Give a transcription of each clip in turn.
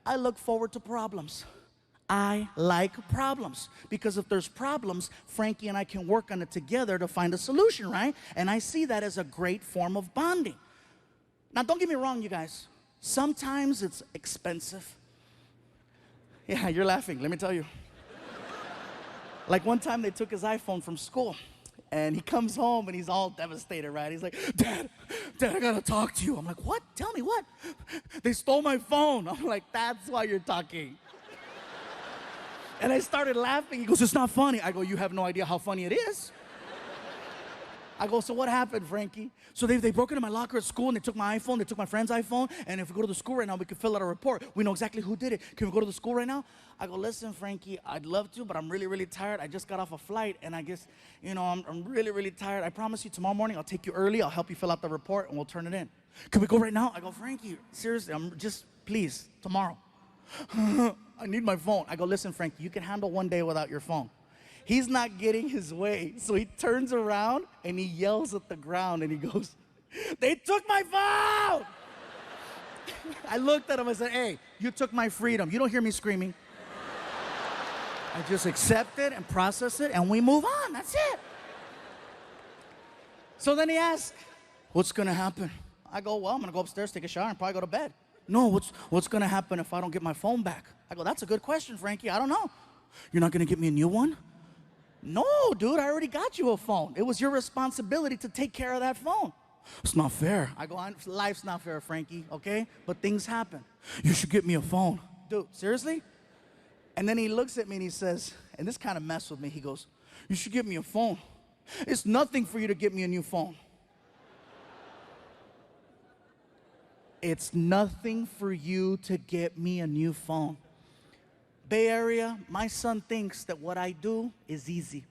I look forward to problems. I like problems because if there's problems, Frankie and I can work on it together to find a solution, right? And I see that as a great form of bonding. Now, don't get me wrong, you guys. Sometimes it's expensive. Yeah, you're laughing. Let me tell you. Like one time they took his iPhone from school and he comes home and he's all devastated, right? He's like, Dad, I gotta talk to you. I'm like, what? Tell me what? They stole my phone. I'm like, that's why you're talking. And I started laughing. He goes, it's not funny. I go, you have no idea how funny it is. I go, so what happened, Frankie? So they broke into my locker at school and they took my iPhone, they took my friend's iPhone, and if we go to the school right now, we can fill out a report. We know exactly who did it. Can we go to the school right now? I go, listen, Frankie, I'd love to, but I'm really, really tired. I just got off a flight, and I guess, I'm really, really tired. I promise you tomorrow morning I'll take you early, I'll help you fill out the report, and we'll turn it in. Can we go right now? I go, Frankie, seriously, please, tomorrow. I need my phone. I go, listen, Frankie, you can handle one day without your phone. He's not getting his way. So he turns around and he yells at the ground and he goes, they took my phone! I looked at him and said, hey, you took my freedom. You don't hear me screaming. I just accept it and process it and we move on. That's it. So then he asks, what's gonna happen? I go, well, I'm gonna go upstairs, take a shower, and probably go to bed. No, what's gonna happen if I don't get my phone back? I go, that's a good question, Frankie. I don't know. You're not gonna get me a new one? No, dude, I already got you a phone. It was your responsibility to take care of that phone. It's not fair. I go, life's not fair, Frankie, okay? But things happen. You should get me a phone. Dude, seriously? And then he looks at me and he says, and this kind of messed with me, he goes, you should get me a phone. It's nothing for you to get me a new phone. It's nothing for you to get me a new phone. Bay Area, my son thinks that what I do is easy.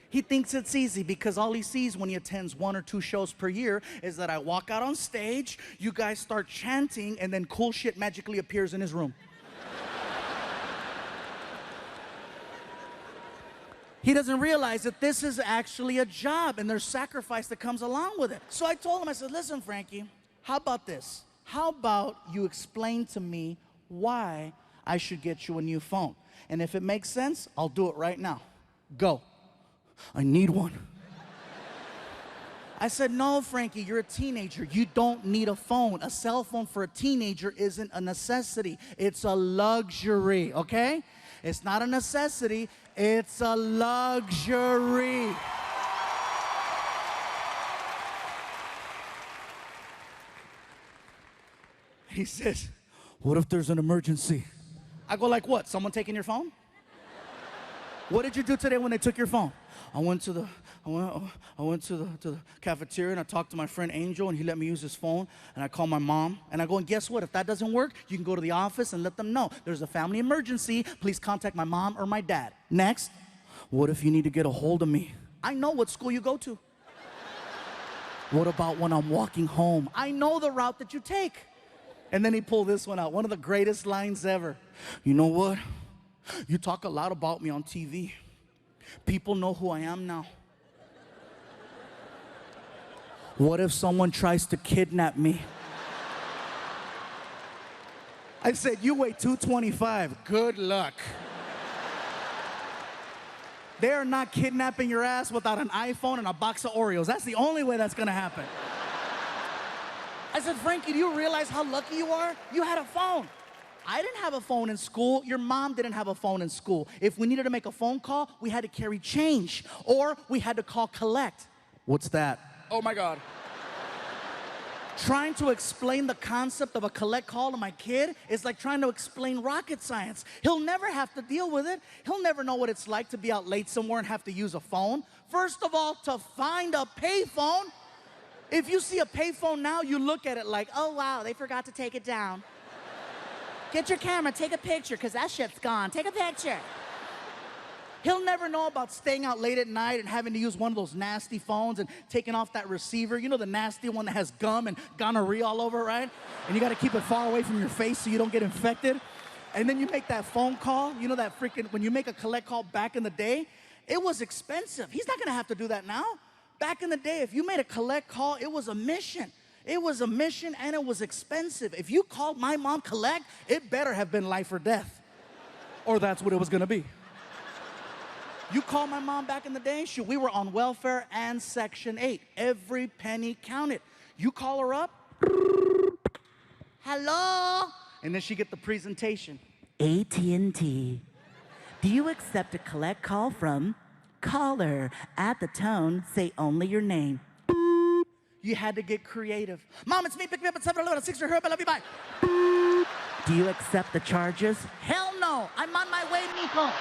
He thinks it's easy because all he sees when he attends 1 or 2 shows per year is that I walk out on stage, you guys start chanting, and then cool shit magically appears in his room. He doesn't realize that this is actually a job and there's sacrifice that comes along with it. So I told him, I said, listen, Frankie, how about this? How about you explain to me why I should get you a new phone? And if it makes sense, I'll do it right now. Go. I need one. I said, no, Frankie, you're a teenager. You don't need a phone. A cell phone for a teenager isn't a necessity. It's a luxury, okay? It's not a necessity. It's a luxury. He says, what if there's an emergency? I go, like what? Someone taking your phone? What did you do today when they took your phone? I went to the cafeteria and I talked to my friend Angel and he let me use his phone and I called my mom and I go, and guess what? If that doesn't work, you can go to the office and let them know there's a family emergency. Please contact my mom or my dad. Next, what if you need to get a hold of me? I know what school you go to. What about when I'm walking home? I know the route that you take. And then he pulled this one out, one of the greatest lines ever. You know what? You talk a lot about me on TV. People know who I am now. What if someone tries to kidnap me? I said, you weigh 225. Good luck. They are not kidnapping your ass without an iPhone and a box of Oreos. That's the only way that's gonna happen. I said, Frankie, do you realize how lucky you are? You had a phone. I didn't have a phone in school. Your mom didn't have a phone in school. If we needed to make a phone call, we had to carry change, or we had to call collect. What's that? Oh my God. Trying to explain the concept of a collect call to my kid is like trying to explain rocket science. He'll never have to deal with it. He'll never know what it's like to be out late somewhere and have to use a phone. First of all, to find a payphone. If you see a payphone now, you look at it like, oh wow, they forgot to take it down. Get your camera, take a picture, because that shit's gone. Take a picture. He'll never know about staying out late at night and having to use one of those nasty phones and taking off that receiver. You know, the nasty one that has gum and gonorrhea all over it, right? And you got to keep it far away from your face so you don't get infected. And then you make that phone call. You know that freaking, when you make a collect call back in the day, it was expensive. He's not going to have to do that now. Back in the day, if you made a collect call, it was a mission. It was a mission and it was expensive. If you called my mom collect, it better have been life or death. Or that's what it was gonna be. You call my mom back in the day, shoot, we were on welfare and Section 8. Every penny counted. You call her up, hello? And then she get the presentation. AT&T. Do you accept a collect call from caller? At the tone, say only your name. You had to get creative. Mom, it's me, pick me up at 7-Eleven, 6 I love you, bye. Do you accept the charges? Hell no, I'm on my way, mijo.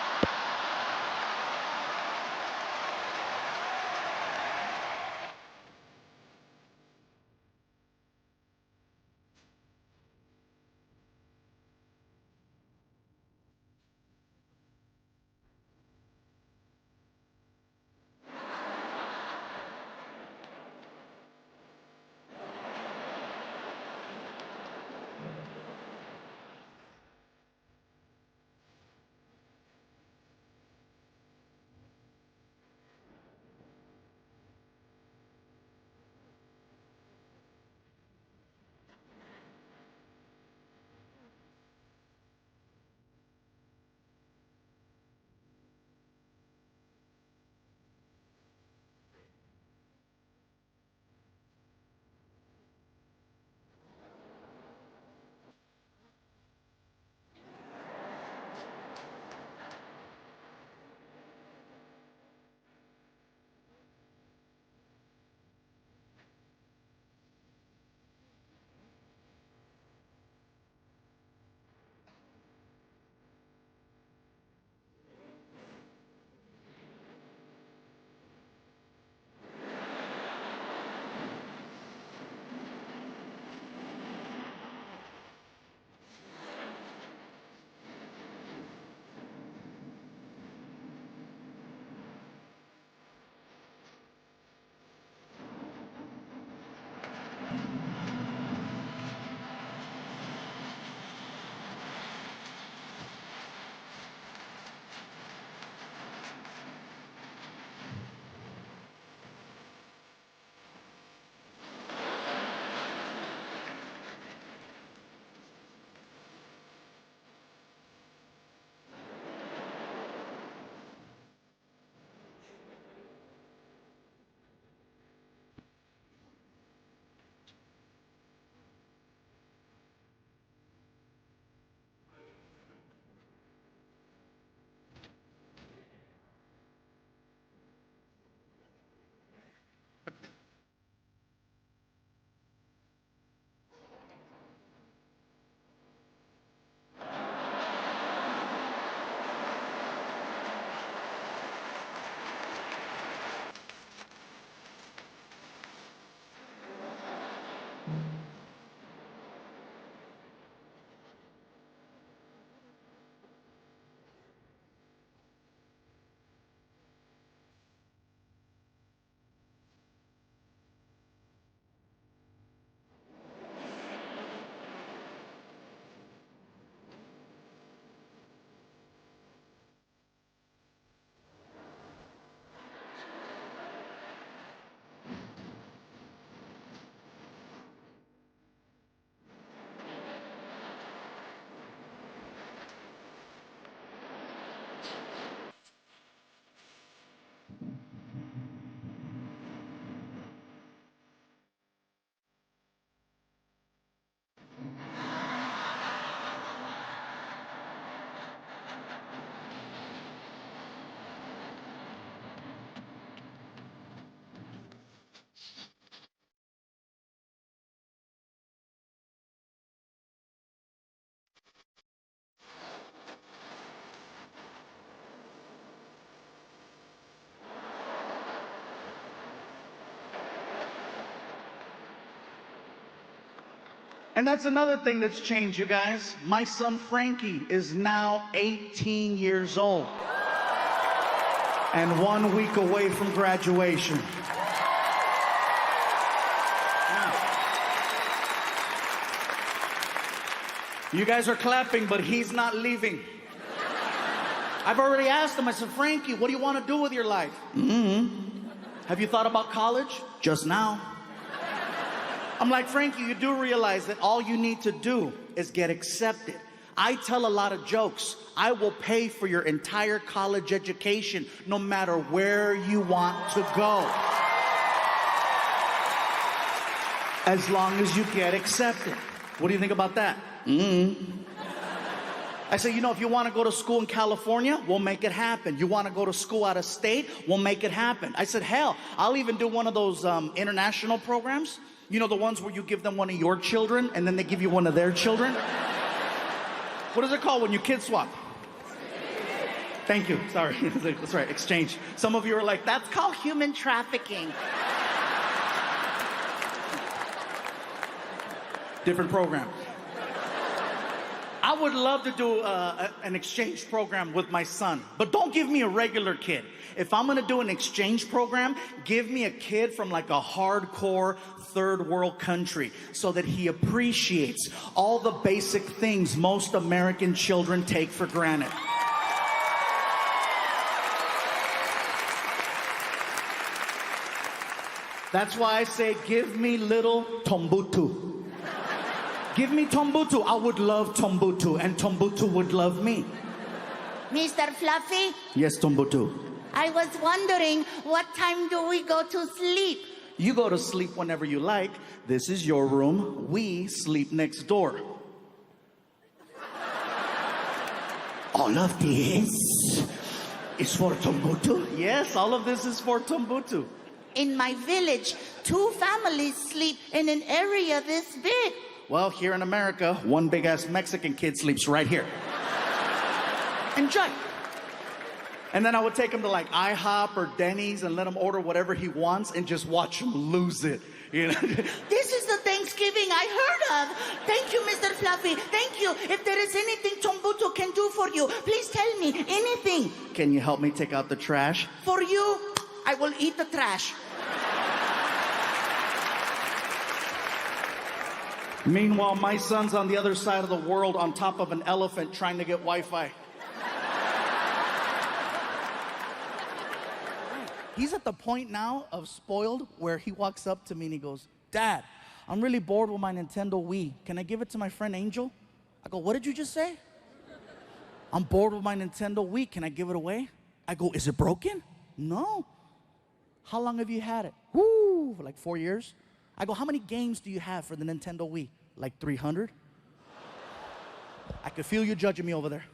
And that's another thing that's changed, you guys. My son Frankie is now 18 years old and 1 week away from graduation. You guys are clapping, but he's not leaving. I've already asked him, I said, Frankie, what do you want to do with your life? Have you thought about college? Just now. I'm like, Frankie, you do realize that all you need to do is get accepted. I tell a lot of jokes. I will pay for your entire college education no matter where you want to go. As long as you get accepted. What do you think about that? I say, you know, if you want to go to school in California, we'll make it happen. You want to go to school out of state, we'll make it happen. I said, hell, I'll even do one of those international programs. You know, the ones where you give them one of your children and then they give you one of their children. What is it called when you kid swap? Thank you. Sorry. That's right. Exchange. Some of you are like, that's called human trafficking. Different program. I would love to do an exchange program with my son, but don't give me a regular kid. If I'm gonna do an exchange program, give me a kid from like a hardcore third world country so that he appreciates all the basic things most American children take for granted. That's why I say, give me little Tombutu. Give me Tombutu. I would love Tombutu, and Tombutu would love me. Mr. Fluffy? Yes, Tombutu. I was wondering, what time do we go to sleep? You go to sleep whenever you like. This is your room. We sleep next door. All of this is for Tombutu? Yes, all of this is for Tombutu. In my village, 2 families sleep in an area this big. Well, here in America, one big-ass Mexican kid sleeps right here. Enjoy. And then I would take him to like IHOP or Denny's and let him order whatever he wants and just watch him lose it. You know? This is the Thanksgiving I heard of. Thank you, Mr. Fluffy. Thank you. If there is anything Tombutu can do for you, please tell me anything. Can you help me take out the trash? For you, I will eat the trash. Meanwhile, my son's on the other side of the world on top of an elephant trying to get Wi-Fi. He's at the point now of spoiled where he walks up to me and he goes, Dad, I'm really bored with my Nintendo Wii. Can I give it to my friend Angel? I go, what did you just say? I'm bored with my Nintendo Wii. Can I give it away? I go, is it broken? No. How long have you had it? Woo, for like 4 years. I go, how many games do you have for the Nintendo Wii? Like 300? I could feel you judging me over there.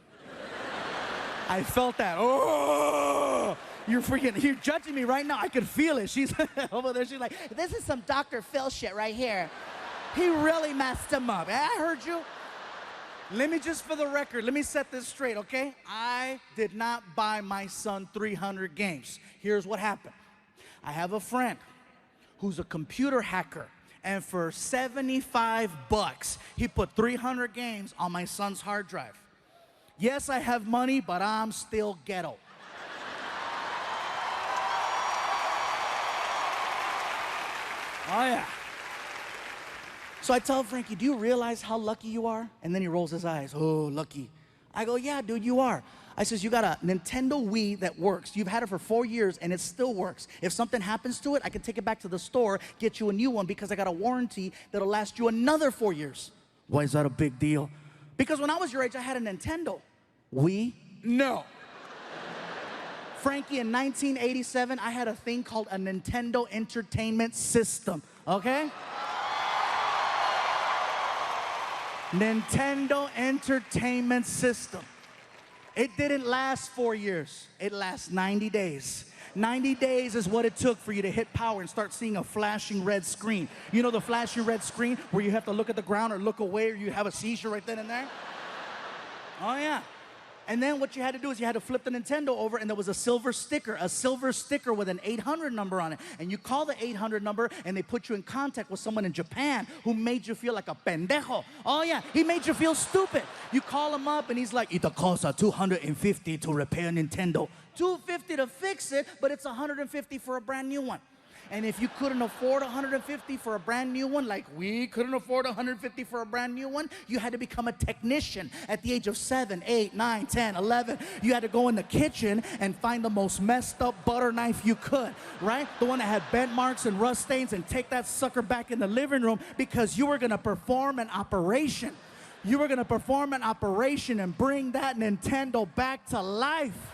I felt that. Oh, you're judging me right now. I could feel it. She's over there. She's like, This is some Dr. Phil shit right here. he really messed him up. I heard you. Let me just, for the record, let me set this straight, okay? I did not buy my son 300 games. Here's what happened. I have a friend who's a computer hacker, and for $75, he put 300 games on my son's hard drive. Yes, I have money, but I'm still ghetto. Oh, yeah. So I tell Frankie, do you realize how lucky you are? And then he rolls his eyes. Oh, lucky. I go, yeah, dude, you are. I says, you got a Nintendo Wii that works. You've had it for 4 years, and it still works. If something happens to it, I can take it back to the store, get you a new one, because I got a warranty that'll last you another 4 years. Why is that a big deal? Because when I was your age, I had a Nintendo. Wii? No. Frankie, in 1987, I had a thing called a Nintendo Entertainment System, okay? Nintendo Entertainment System. It didn't last 4 years. It lasts 90 days. 90 days is what it took for you to hit power and start seeing a flashing red screen. You know the flashing red screen where you have to look at the ground or look away or you have a seizure right then and there? Oh, yeah. And then what you had to do is you had to flip the Nintendo over, and there was a silver sticker with an 800 number on it. And you call the 800 number, and they put you in contact with someone in Japan who made you feel like a pendejo. Oh, yeah, he made you feel stupid. You call him up, and he's like, it costs $250 to repair Nintendo. $250 to fix it, but it's $150 for a brand new one. And if you couldn't afford 150 for a brand new one, like we couldn't afford 150 for a brand new one, you had to become a technician at the age of 7, 8, 9, 10, 11. You had to go in the kitchen and find the most messed up butter knife you could, right? The one that had bent marks and rust stains, and take that sucker back in the living room because you were gonna perform an operation. You were gonna perform an operation and bring that Nintendo back to life.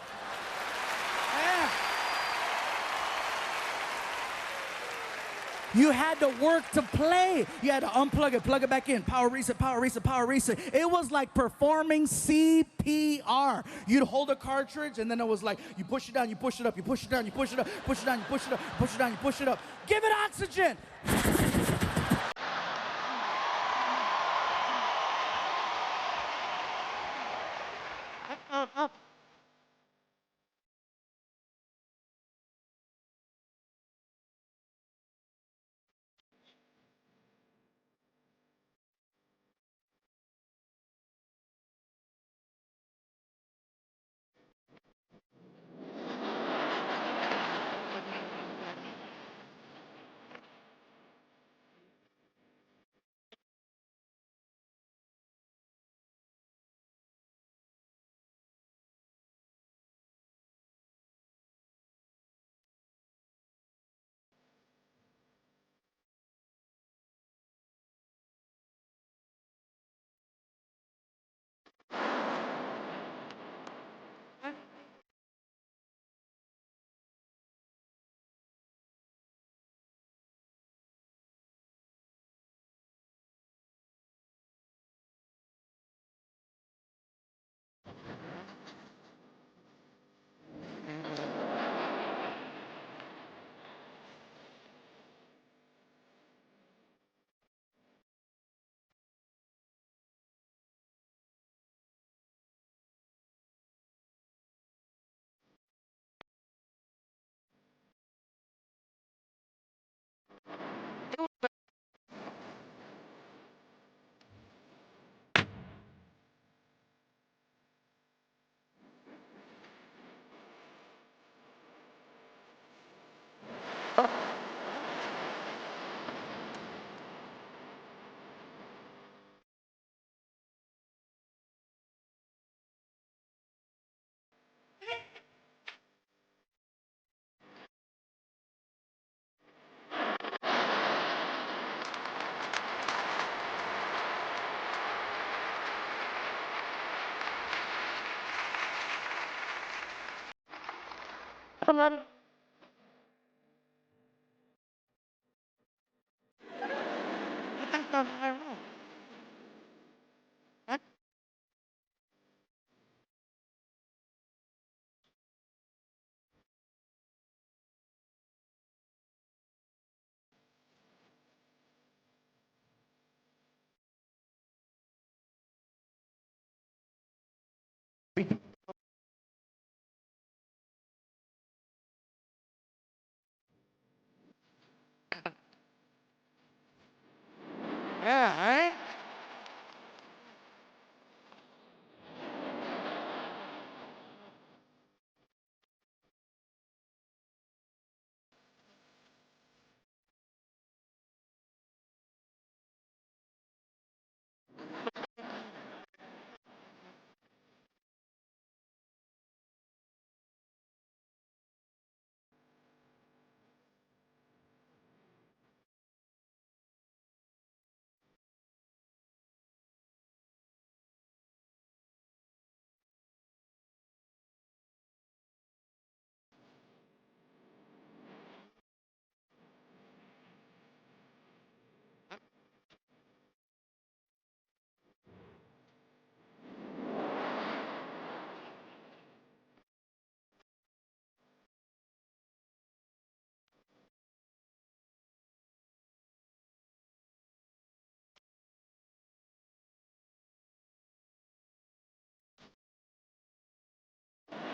Yeah. You had to work to play. You had to unplug it, plug it back in, power reset, power reset, power reset. It was like performing CPR. You'd hold a cartridge, and then it was like, you push it down, you push it up, you push it down, you push it up, push it down, you push it up, push it down, you push it up. Give it oxygen.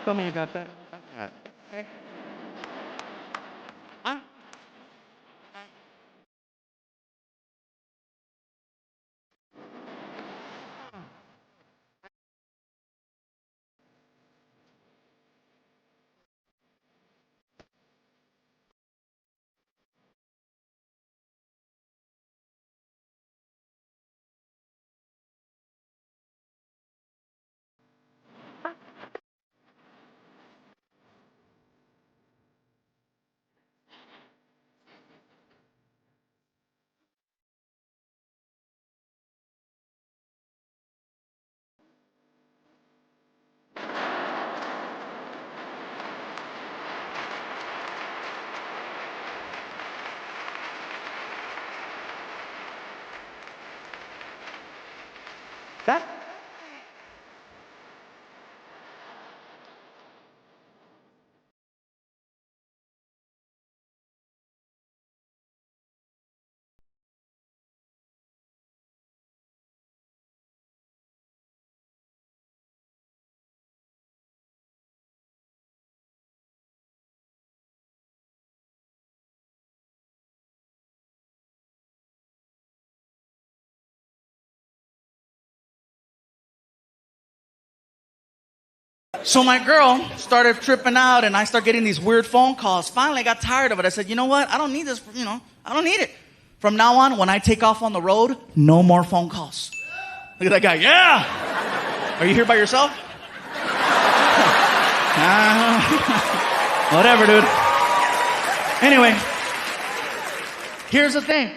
Tell me you got that. So my girl started tripping out, and I started getting these weird phone calls. Finally, I got tired of it. I said, you know what? I don't need this, I don't need it. From now on, when I take off on the road, no more phone calls. Look at that guy. Yeah! Are you here by yourself? Whatever, dude. Anyway, here's the thing.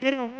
Ghetto.